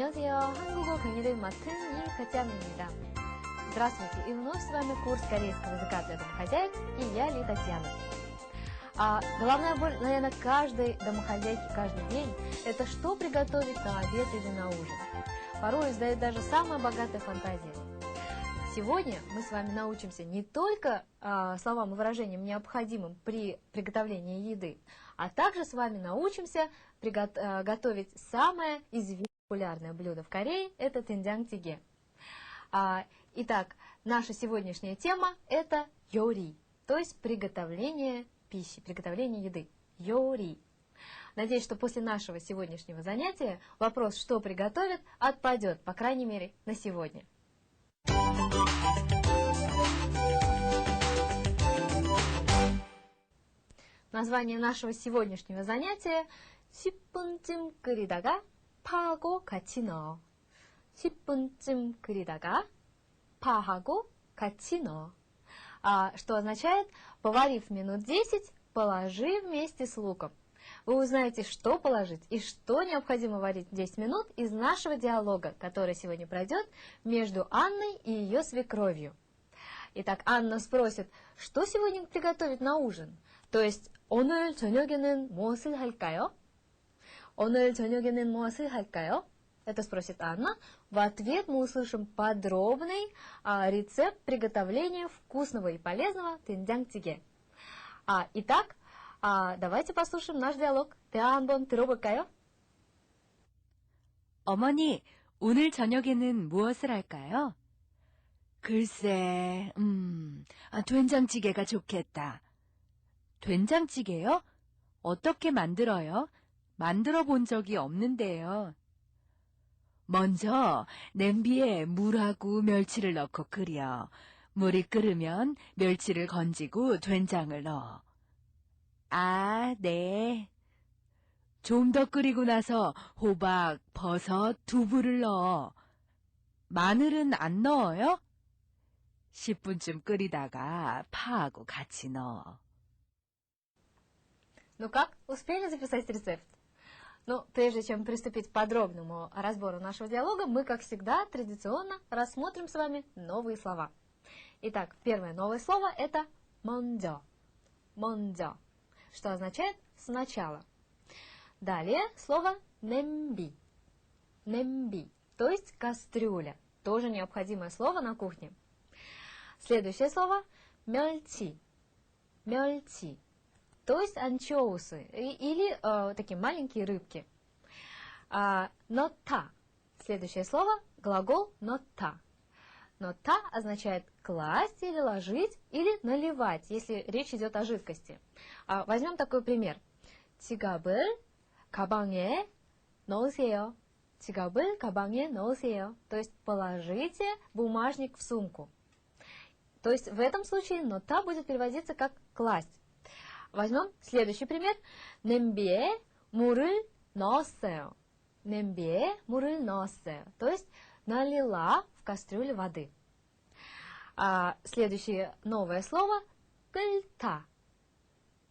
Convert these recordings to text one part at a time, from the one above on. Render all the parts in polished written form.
안녕하세요. 한국어 강의를 맡은 Татьяna입니다. Здравствуйте, и вновь с вами курс корейского языка для домохозяек, и я, Татьяна. Головная боль, наверное, каждой домохозяйки каждый день – это что приготовить на обед или на ужин. Порой издает даже самая богатая фантазия. Сегодня мы с вами научимся не только словам и выражениям, необходимым при приготовлении еды, а также с вами научимся готовить самое известное популярное блюдо в Корее – это тенджанг-тиге. Итак, наша сегодняшняя тема – это йори, то есть приготовление пищи, приготовление еды. Йори. Надеюсь, что после нашего сегодняшнего занятия вопрос, что приготовят, отпадет, по крайней мере, на сегодня. Название нашего сегодняшнего занятия – 10분쯤 끓이다가 파하고 같이 넣어. 10분쯤 끓이다가 파하고 같이 넣어. Что означает, поварив минут 10, положи вместе с луком. Вы узнаете, что положить и что необходимо варить 10 минут из нашего диалога, который сегодня пройдет между Анной и ее свекровью. Итак, Анна спросит, что сегодня приготовить на ужин? То есть, 오늘 저녁에는 무엇을 할까요? 오늘 저녁에는 무엇을 할까요? Это спросит Анна. В ответ мы услышим подробный рецепт приготовления вкусного и полезного тенджанг-тиге. Итак, давайте послушаем наш диалог. 대화 한번 들어볼까요? 어머니, 오늘 저녁에는 무엇을 할까요? 글쎄, 된장찌개가 좋겠다. 된장찌개요? 어떻게 만들어요? 만들어 본 적이 없는데요. 먼저 냄비에 물하고 멸치를 넣고 끓여. 물이 끓으면 멸치를 건지고 된장을 넣어. 네. 좀 더 끓이고 나서 호박, 버섯, 두부를 넣어. 마늘은 안 넣어요? 10분쯤 끓이다가 파하고 같이 넣어. Ну как, успели записать рецепт? Но прежде чем приступить к подробному разбору нашего диалога, мы, как всегда, традиционно рассмотрим с вами новые слова. Итак, первое новое слово – это 먼저. 먼저, что означает «сначала». Далее слово 냄비. 냄비, то есть кастрюля, тоже необходимое слово на кухне. Следующее слово 멸치. 멸치. То есть анчоусы или такие маленькие рыбки. 넣다. Следующее слово глагол 넣다. 넣다 означает класть или ложить или наливать, если речь идет о жидкости. Возьмем такой пример. 지갑을 가방에 넣으세요. 지갑을 가방에 넣으세요. То есть положите бумажник в сумку. То есть в этом случае 넣다 будет переводиться как класть. Возьмем следующий пример. 냄비에 물을 넣었어요. 냄비에 물을 넣었어요. То есть налила в кастрюлю воды. Следующее новое слово 끓다.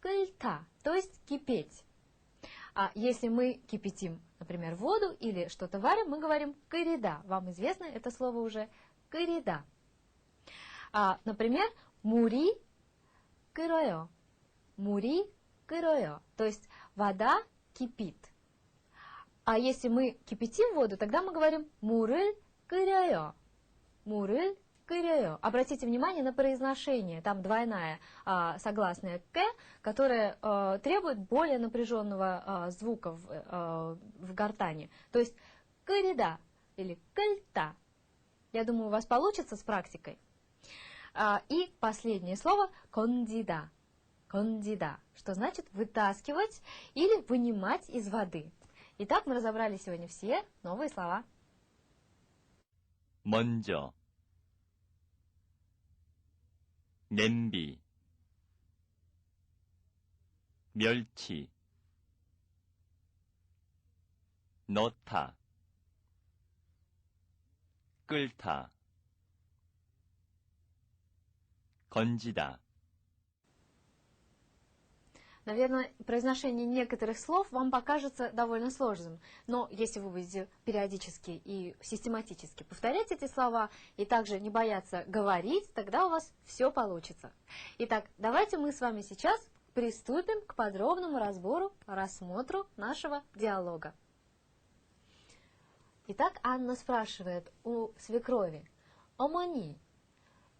끓다, то есть кипеть. Если мы кипятим, например, воду или что-то варим, мы говорим 끓이다. Вам известно это слово уже 끓이다. Например, 물이 끓어요. 물이 끓어요, то есть вода кипит. А если мы кипятим воду, тогда мы говорим 물을 끓여요. 물을 끓여요. Обратите внимание на произношение, там двойная согласная «к», которая требует более напряженного звука в гортани. То есть 끓이다 или 끓다. Я думаю, у вас получится с практикой. И последнее слово 건지다. 건지다, что значит вытаскивать или вынимать из воды. Итак, мы разобрали сегодня все новые слова. 먼저, 냄비, 멸치, 넣다, 끓다, 건지다. Наверное, произношение некоторых слов вам покажется довольно сложным, но если вы будете периодически и систематически повторять эти слова и также не бояться говорить, тогда у вас все получится. Итак, давайте мы с вами сейчас приступим к подробному разбору, рассмотру нашего диалога. Итак, Анна спрашивает у свекрови: 어머니,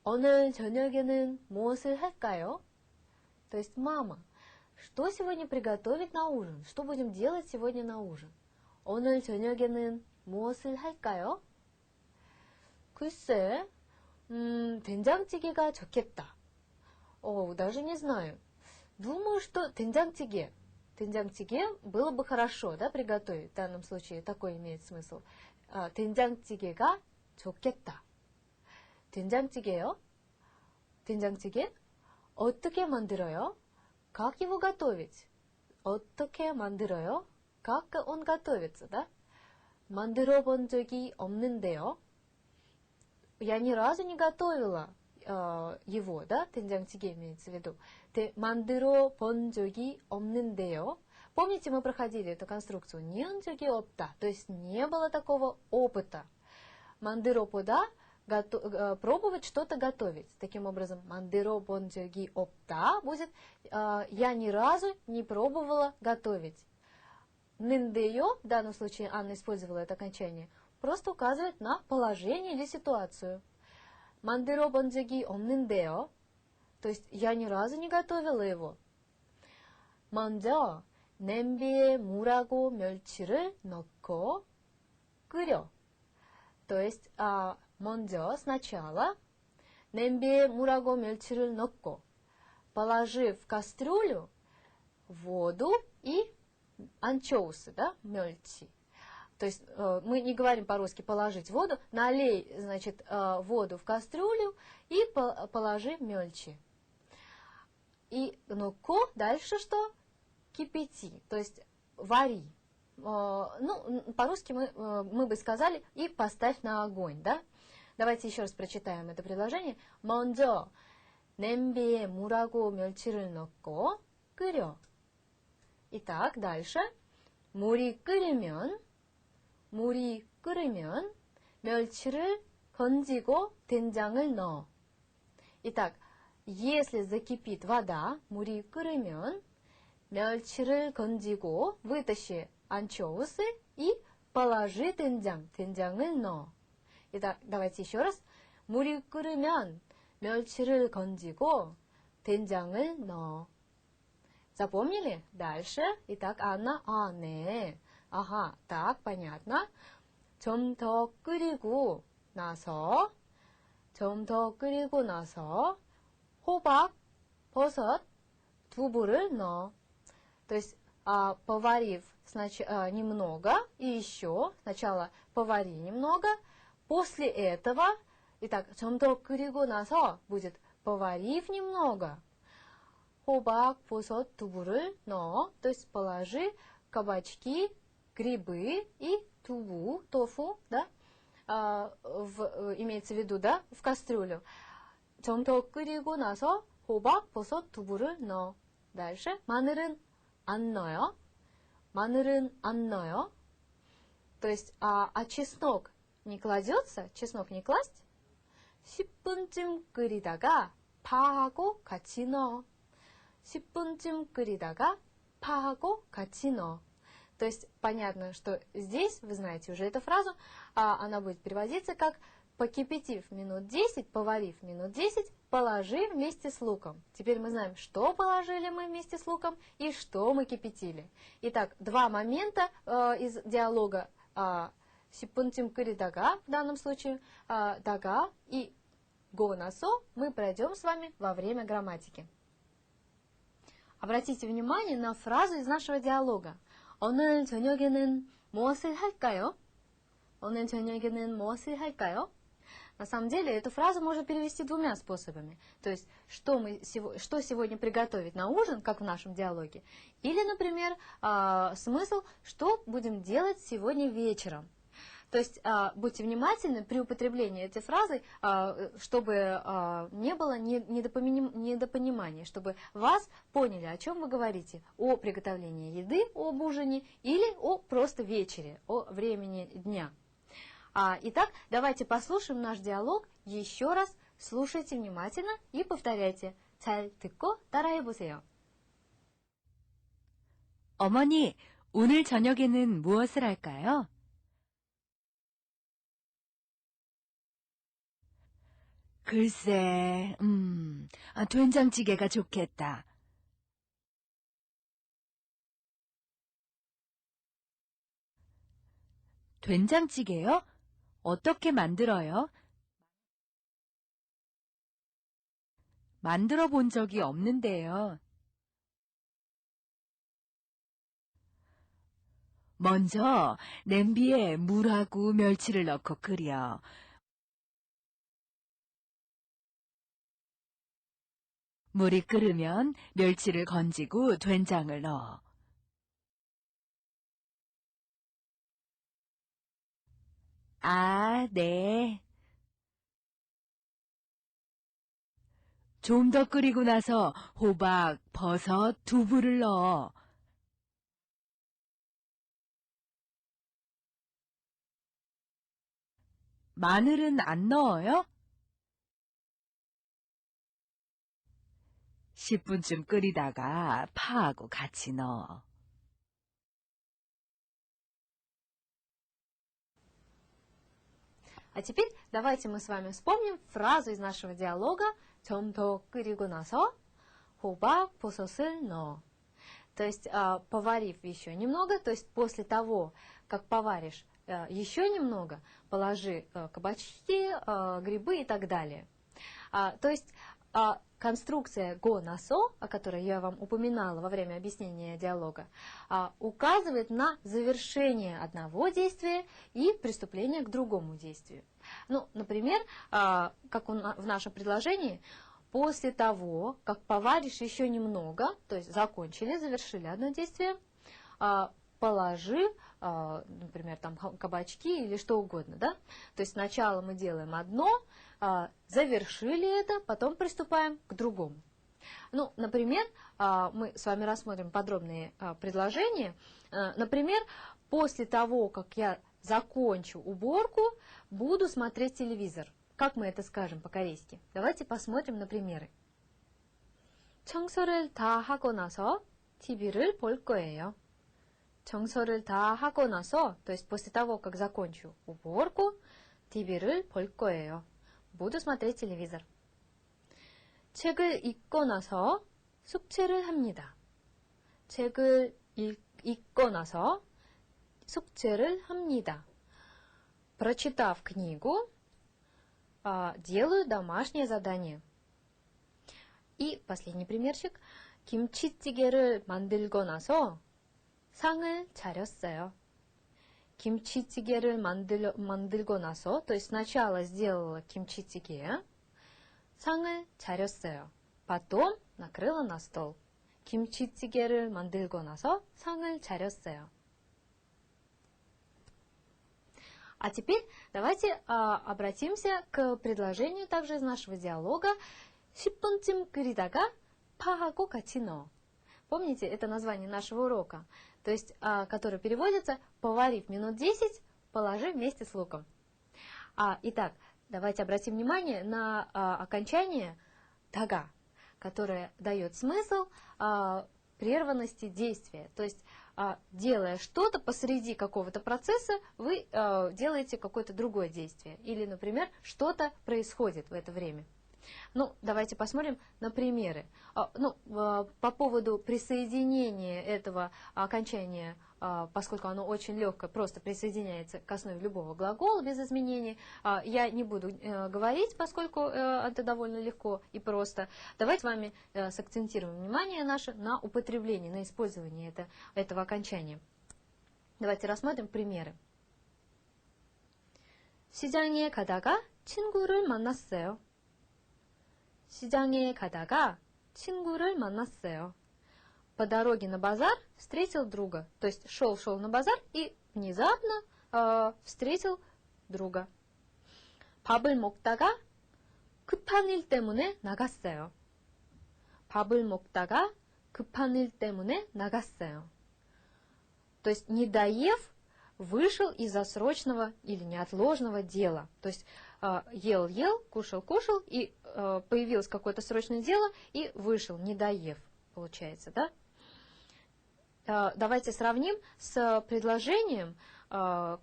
오늘 저녁에는 무엇을 할까요? То есть, мама, что сегодня приготовить на ужин? Что будем делать сегодня на ужин? 오늘 저녁에는 무엇을 할까요? 글쎄, 된장찌개가 좋겠다. Даже не знаю. Думаю, что 된장찌개. 된장찌개 было бы хорошо, да, приготовить. В данном случае такой имеет смысл. 된장찌개가 좋겠다. 된장찌개요? 된장찌개? 어떻게 만들어요? Как его готовить? 어떻게 만들어요? Как он готовится, да? 만들어 본 적이 없는데요. Я ни разу не готовила его, да? 된장찌개 имеется в виду. 만들어 본 적이 없는데요. Помните, мы проходили эту конструкцию? 년 적이 없다. То есть не было такого опыта. 만들어 보다 пробовать что-то готовить. Таким образом, 만들어 본 적이 없다 будет я ни разу не пробовала готовить. 는데요, в данном случае Анна использовала это окончание, просто указывает на положение или ситуацию. 만들어 본 적이 없는데요. То есть я ни разу не готовила его. 먼저 냄비에 물하고 멸치를 넣고 끓여. То есть 먼저, сначала, 냄비에 물하고 멸치를 넣고, положив в кастрюлю воду и анчоусы, да, мельчи. То есть мы не говорим по-русски положить воду, налей, значит, воду в кастрюлю и положи мельчи. И 넣고, дальше что? Кипяти, то есть вари. По-русски мы бы сказали и поставь на огонь, да? Давайте еще раз прочитаем это предложение. 먼저 냄비에 물하고 멸치를 넣고 끓여. Итак, дальше. 물이 끓으면 멸치를 건지고 된장을 넣어. Итак, если закипит вода, 물이 끓으면 멸치를 건지고 вытащи анчоусы и положи 된장, 된장을 넣어. Итак, давайте еще раз. 물이 끓으면 멸치를 건지고 된장을 넣어. Запомнили? Дальше. Итак, Анна, 네. Ага, так, понятно. 좀 더 끓이고 나서 호박, 버섯, 두부를 넣어. То есть, поварив немного и еще, сначала повари немного, после этого, итак, 좀 더 끓이고 나서 будет поварив немного, 호박, 버섯, 두부를 넣어, то есть положи кабачки, грибы и туву, тофу, да, имеется в виду, да, в кастрюлю. 좀 더 끓이고 나서 호박, 버섯, 두부를 넣어. Дальше. 마늘은 안 넣어요. То есть, чеснок не кладется, чеснок не класть. 10분쯤 끓이다가 파하고 같이 넣어. 10분쯤 끓이다가 파하고 같이 넣어. То есть, понятно, что здесь, вы знаете уже эту фразу, она будет переводиться как покипятив минут 10, поварив минут 10, положи вместе с луком. Теперь мы знаем, что положили мы вместе с луком и что мы кипятили. Итак, два момента из диалога 10분쯤 끓이다가, в данном случае, 다가 и го насо мы пройдем с вами во время грамматики. Обратите внимание на фразу из нашего диалога. 오늘 저녁에는 무엇을 할까요? 오늘 저녁에는 무엇을 할까요? На самом деле, эту фразу можно перевести двумя способами. То есть, что сегодня приготовить на ужин, как в нашем диалоге. Или, например, смысл, что будем делать сегодня вечером. То есть будьте внимательны при употреблении этой фразы, чтобы не было недопонимания, чтобы вас поняли, о чем вы говорите, о приготовлении еды, об ужине или о просто вечере, о времени дня. Итак, давайте послушаем наш диалог еще раз. Слушайте внимательно и повторяйте. 잘 듣고 따라해보세요. 어머니, 오늘 저녁에는 무엇을 할까요? 글쎄, 된장찌개가 좋겠다. 된장찌개요? 어떻게 만들어요? 만들어 본 적이 없는데요. 먼저 냄비에 물하고 멸치를 넣고 끓여. 물이 끓으면 멸치를 건지고 된장을 넣어. 네. 좀 더 끓이고 나서 호박, 버섯, 두부를 넣어. 마늘은 안 넣어요? 10분쯤 끓이다가 파하고 같이 넣어. А теперь давайте мы с вами вспомним фразу из нашего диалога 좀 더 끓이고 나서 호박, 버섯을 넣어. То есть, поварив еще немного, то есть после того, как поваришь еще немного, положи кабачки, грибы и так далее. То есть, конструкция го насо, о которой я вам упоминала во время объяснения диалога, указывает на завершение одного действия и приступление к другому действию. Ну, например, как в нашем предложении, после того, как поваришь еще немного, то есть закончили, завершили одно действие, положи, например, там кабачки или что угодно, да? То есть сначала мы делаем одно, завершили это, потом приступаем к другому. Ну, например, мы с вами рассмотрим подробные предложения. Например, после того, как я закончу уборку, буду смотреть телевизор. Как мы это скажем по-корейски? Давайте посмотрим на примеры. 청소를 다 하고 나서 TV를 볼 거예요. 청소를 다 하고 나서, то есть после того, как закончу уборку, TV를 볼 거예요. Буду смотреть телевизор. 책을 읽고 나서 숙제를 합니다. 책을 읽고 나서 숙제를 합니다. Прочитав книгу, делаю домашнее задание. И последний примерчик. 김치찌개를 만들고 나서 상을 차렸어요. 김치찌개를 만들고 나서, то есть сначала сделала 김치찌개, 상을 차렸어요. Потом накрыла на стол. 김치찌개를 만들고 나서 상을 차렸어요. А теперь давайте обратимся к предложению также из нашего диалога. 10분쯤 끓이다가 파하고 같이 넣어. Помните, это название нашего урока, то есть, который переводится «поварив минут 10, положи вместе с луком». Итак, давайте обратим внимание на окончание «тага», которое дает смысл прерванности действия. То есть, делая что-то посреди какого-то процесса, вы делаете какое-то другое действие. Или, например, что-то происходит в это время. Ну, давайте посмотрим на примеры. По поводу присоединения этого окончания, поскольку оно очень легкое, просто присоединяется к основе любого глагола без изменений, я не буду говорить, поскольку это довольно легко и просто. Давайте с вами сакцентируем внимание наше на употреблении, на использовании этого окончания. Давайте рассмотрим примеры. 시장에 가다가 친구를 만났어요. 시장에 가다가 친구를 만났어요. По дороге на базар встретил друга. То есть шел на базар и внезапно встретил друга. 밥을 먹다가 급한 일 때문에 나갔어요. 밥을 먹다가 급한 일 때문에 на갔어요. То есть, не доев, вышел из-за срочного или неотложного дела. То есть, ел, кушал, и появилось какое-то срочное дело, и вышел, не доев, получается, да? Давайте сравним с предложением, в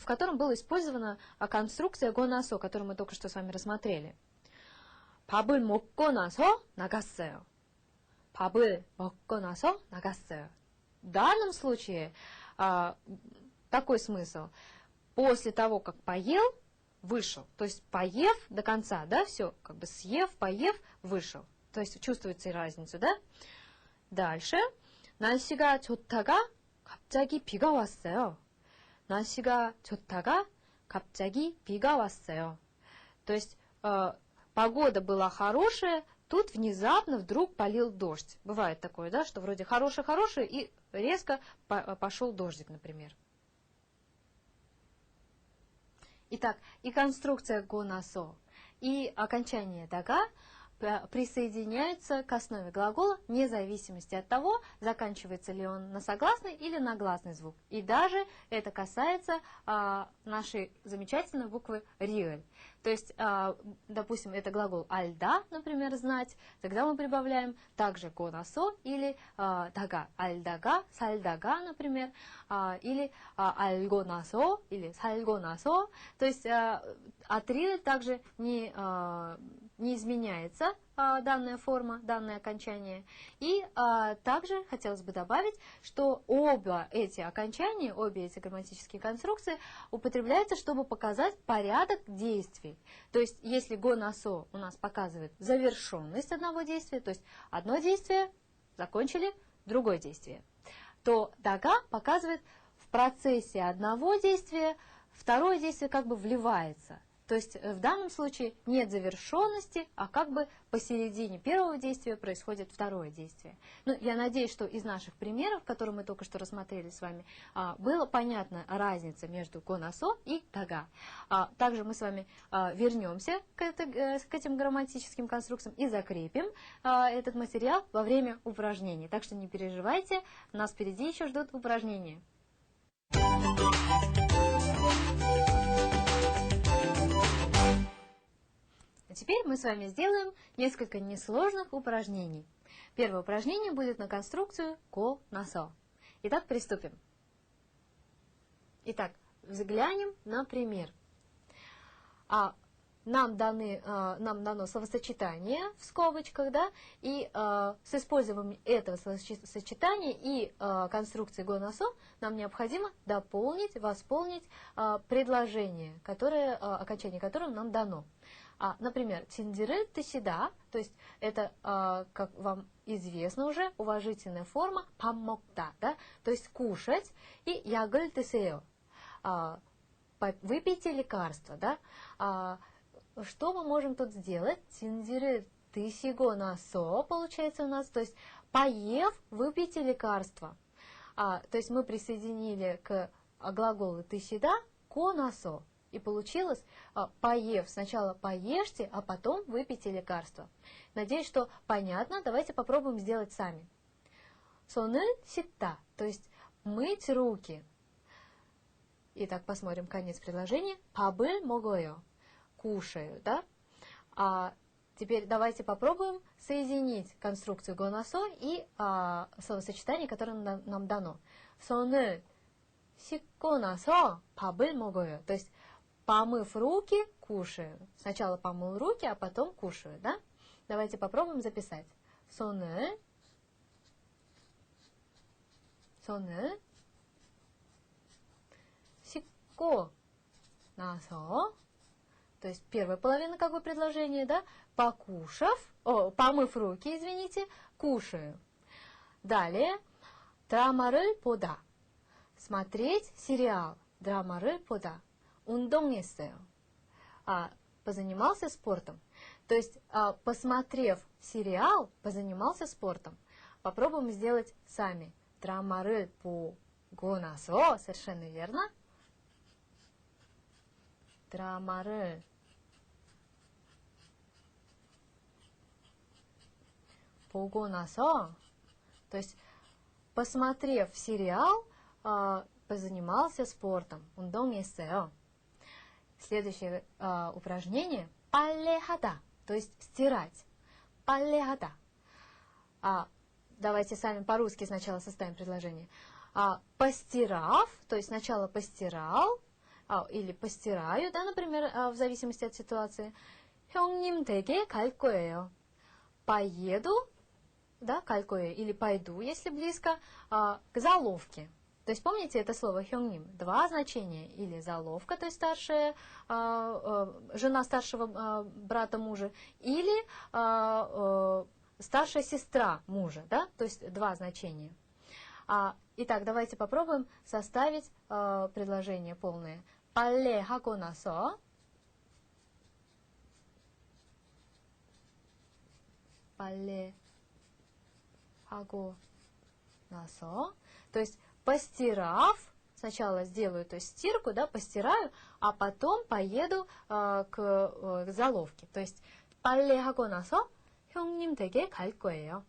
котором была использована конструкция гонасо, которую мы только что с вами рассмотрели. 밥을 먹고 나서 나갔어요. 밥을 먹고 나서 나갔어요. В данном случае такой смысл. После того, как поел, вышел. То есть поев до конца, да, все, как бы съев, поев, вышел. То есть чувствуется разницу, да? Дальше. 날씨가 좋다가 갑자기 비가 왔어요. 날씨가 좋다가 갑자기 비가 왔어요. То есть погода была хорошая, тут внезапно вдруг полил дождь. Бывает такое, да, что вроде хороший, и резко пошел дождик, например. Итак, и конструкция гонасо, и окончание дага присоединяются к основе глагола вне зависимости от того, заканчивается ли он на согласный или на гласный звук. И даже это касается нашей замечательной буквы риэль. То есть, допустим, это глагол альда, например, знать, тогда мы прибавляем также гонасо или дага, альдага, сальдага, например, или альгонасо или сальгонасо. То есть от риэль также не изменяется данная форма, данное окончание. И также хотелось бы добавить, что оба эти окончания, обе эти грамматические конструкции употребляются, чтобы показать порядок действий. То есть, если гонасо у нас показывает завершенность одного действия, то есть одно действие закончили, другое действие, то дага показывает в процессе одного действия, второе действие как бы вливается. То есть в данном случае нет завершенности, а как бы посередине первого действия происходит второе действие. Ну, я надеюсь, что из наших примеров, которые мы только что рассмотрели с вами, была понятна разница между гонасо и дага. Также мы с вами вернемся к этим грамматическим конструкциям и закрепим этот материал во время упражнений. Так что не переживайте, нас впереди еще ждут упражнения. А теперь мы с вами сделаем несколько несложных упражнений. Первое упражнение будет на конструкцию гонасо. Итак, приступим. Итак, взглянем на пример. Нам дано словосочетание в скобочках, да, и с использованием этого словосочетания и конструкции гонасо нам необходимо дополнить, восполнить предложение, окончание которого нам дано. Например, тиндиры тысида, то есть это, как вам известно уже, уважительная форма паммокта, да, то есть кушать, и ягыль тысео, выпейте лекарство, да. Что мы можем тут сделать? Тиндиры тысиго насо, получается у нас, то есть поев, выпейте лекарство. То есть мы присоединили к глаголу тысида конасо. И получилось, поев, сначала поешьте, а потом выпейте лекарство. Надеюсь, что понятно. Давайте попробуем сделать сами. Сон을 씻다, то есть мыть руки. Итак, посмотрим конец предложения. 밥을 먹어요, кушаю, да? Теперь давайте попробуем соединить конструкцию гонасо и словосочетание, которое нам дано. 손을 씻고 나서 밥을 먹어요. То есть помыв руки, кушаю. Сначала помыл руки, а потом кушаю, да? Давайте попробуем записать. 손을 씻고 나서, то есть первая половина как бы предложения, да? Помыв руки, извините, кушаю. Далее, 드라마를 보다. Смотреть сериал. 드라마를 보다. 운동했어요. Позанимался спортом. То есть, посмотрев сериал, позанимался спортом. Попробуем сделать сами. 드라마를 보고 나서, совершенно верно. 드라마를 보고 나서, то есть, посмотрев сериал, позанимался спортом, 운동했어요. Следующее упражнение – 빨래하다, то есть стирать. 빨래하다. Давайте сами по-русски сначала составим предложение. Постирав, то есть сначала постирал, или постираю, да, например, в зависимости от ситуации. 형님 댁에 갈 거예요. Поеду, да, 갈 거예요, или пойду, если близко, к заловке. То есть помните это слово 형님? Два значения. Или заловка, то есть старшая, жена старшего брата мужа, или старшая сестра мужа, да, то есть два значения. Итак, давайте попробуем составить предложение полное. 빨래하고 나서, 빨래하고 나서, то есть постирав, сначала сделаю, то есть стирку, да, постираю, а потом поеду к заловке. То есть 빨래하고 나서 형님 댁에 갈 거예요.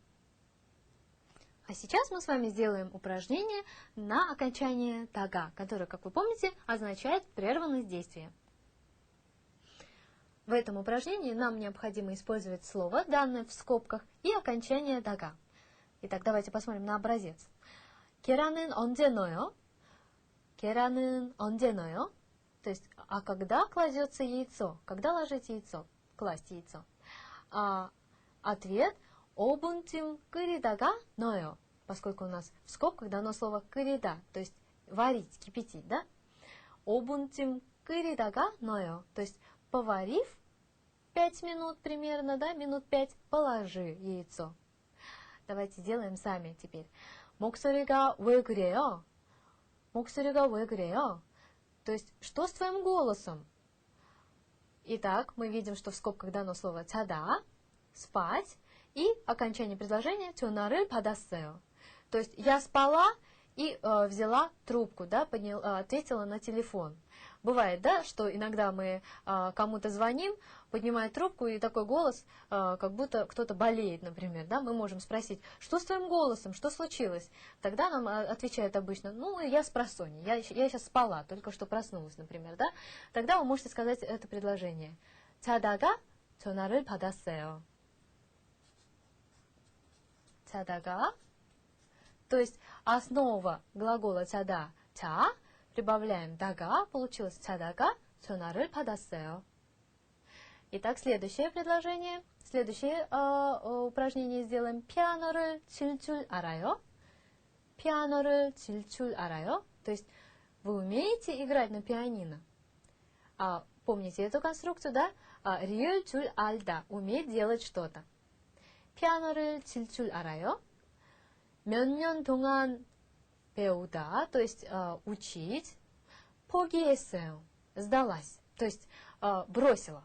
А сейчас мы с вами сделаем упражнение на окончание тага, которое, как вы помните, означает прерванность действия. В этом упражнении нам необходимо использовать слово, данное в скобках, и окончание тага. Итак, давайте посмотрим на образец. 계란은 언제 넣어요? 계란은 언제 넣어요? То есть, а когда кладется яйцо? Когда ложить яйцо? Класть яйцо. Ответ: 5분쯤 끓이다가 넣어요. Поскольку у нас в скобках дано слово 끓이다, то есть варить, кипятить, да? 5분쯤 끓이다가 넣어요. То есть, поварив 5 минут примерно, да, минут 5, положи яйцо. Давайте сделаем сами теперь. 목소리가 왜 그래요? 목소리가 왜 그래요? То есть, что с твоим голосом? Итак, мы видим, что в скобках дано слово 자다, спать, и окончание предложения 전화를 받았어요. То есть, я спала и взяла трубку, да, ответила на телефон. Бывает, да, что иногда мы кому-то звоним, поднимает трубку, и такой голос, как будто кто-то болеет, например, да, мы можем спросить, что с твоим голосом, что случилось? Тогда нам отвечают обычно, ну, я спросонья, я сейчас спала, только что проснулась, например, да. Тогда вы можете сказать это предложение. 자다가 전화를 받았어요. 자다가, то есть основа глагола 자다, 자, прибавляем 다가, получилось 자다가 전화를 받았어요. Итак, следующее предложение, следующее упражнение сделаем. 피아노를 칠 줄 알아요? 피아노를 칠 줄 알아요? То есть вы умеете играть на пианино? Помните эту конструкцию, да? 리을 줄 알다, уметь делать что-то. 피아노를 칠 줄 알아요? 몇 년 동안 배우다, то есть учить. 포기했어요, сдалась, то есть бросила.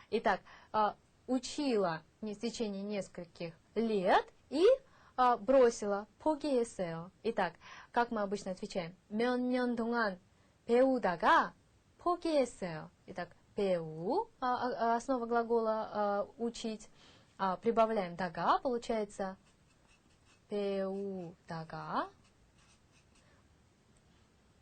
Итак, учила в течение нескольких лет и бросила, 포기했어요. Итак, как мы обычно отвечаем? 몇 년 동안 배우다가 포기했어요. Итак, 배우, основа глагола учить, прибавляем 다가, получается 배우다가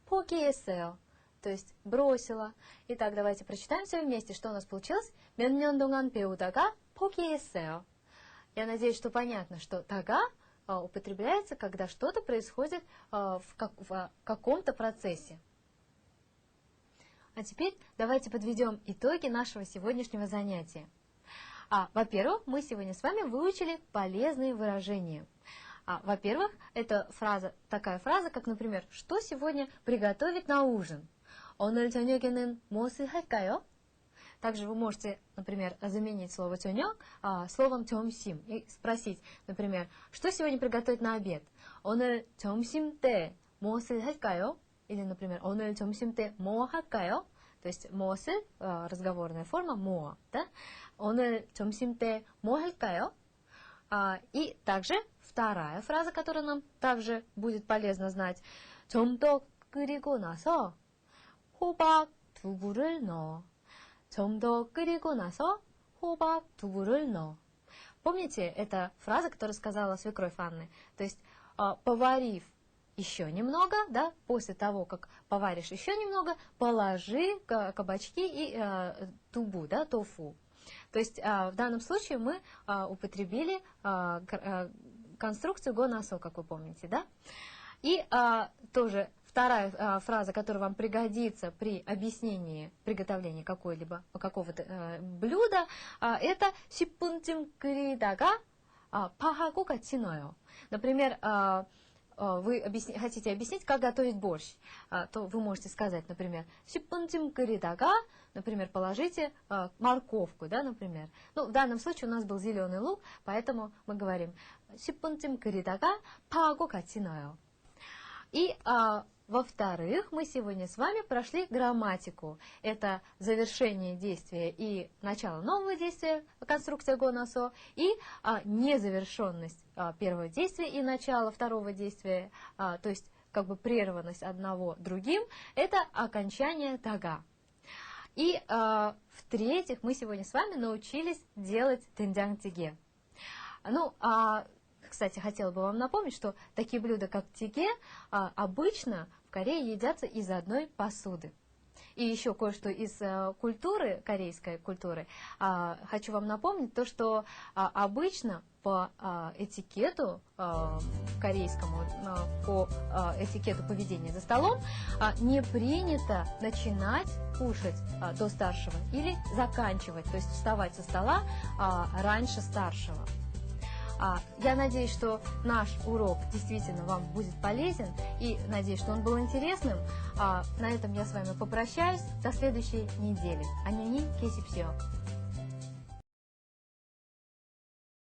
포기했어요, то есть бросила. Итак, давайте прочитаем все вместе, что у нас получилось. 몇 년 동안 배우다가 포기했어요. Я надеюсь, что понятно, что тага употребляется, когда что-то происходит в каком-то процессе. А теперь давайте подведем итоги нашего сегодняшнего занятия. Во-первых, мы сегодня с вами выучили полезные выражения. Во-первых, это такая фраза, как, например, что сегодня приготовить на ужин? 오늘 저녁에는 무엇을 할까요? Также вы можете, например, заменить слово 저녁 словом 점심 и спросить, например, что сегодня приготовить на обед? 오늘 점심때 무엇을 할까요? Или, например, 오늘 점심때 뭐 할까요? То есть 무엇을, разговорная форма 뭐, да? 오늘 점심때 뭐 할까요? И также вторая фраза, которая нам также будет полезно знать. 좀 더 끓이고 나서 호박 두부를 넣어. 좀 더 끓이고 나서 호박, 두부를 넣어. Помните, это фраза, которую сказала свекровь Анны. То есть, поварив еще немного, да, после того, как поваришь еще немного, положи кабачки и тубу, да, тофу. То есть, в данном случае мы употребили конструкцию го-насо, как вы помните, да. И тоже вторая фраза, которая вам пригодится при объяснении приготовления какого-то блюда, это «10분쯤 끓이다가 파하고 같이 넣어요». Например, вы хотите объяснить, как готовить борщ, то вы можете сказать, например, «10분쯤 끓이다가», например, положите морковку, да, например. Ну, в данном случае у нас был зеленый лук, поэтому мы говорим «10분쯤 끓이다가 파하고 같이 넣어요». И, во-вторых, мы сегодня с вами прошли грамматику. Это завершение действия и начало нового действия, конструкция го-насо, и незавершенность первого действия и начало второго действия, то есть как бы прерванность одного другим, это окончание тага. И, в-третьих, мы сегодня с вами научились делать тенджанг-тиге. Ну, кстати, хотела бы вам напомнить, что такие блюда, как тиге, обычно в Корее едятся из одной посуды. И еще кое-что из культуры, корейской культуры, хочу вам напомнить, то, что обычно по этикету корейскому, по этикету поведения за столом, не принято начинать кушать до старшего или заканчивать, то есть вставать со стола раньше старшего. Я надеюсь, что наш урок действительно вам будет полезен, и надеюсь, что он был интересным. На этом я с вами попрощаюсь. До следующей недели. 안녕히 계십시오.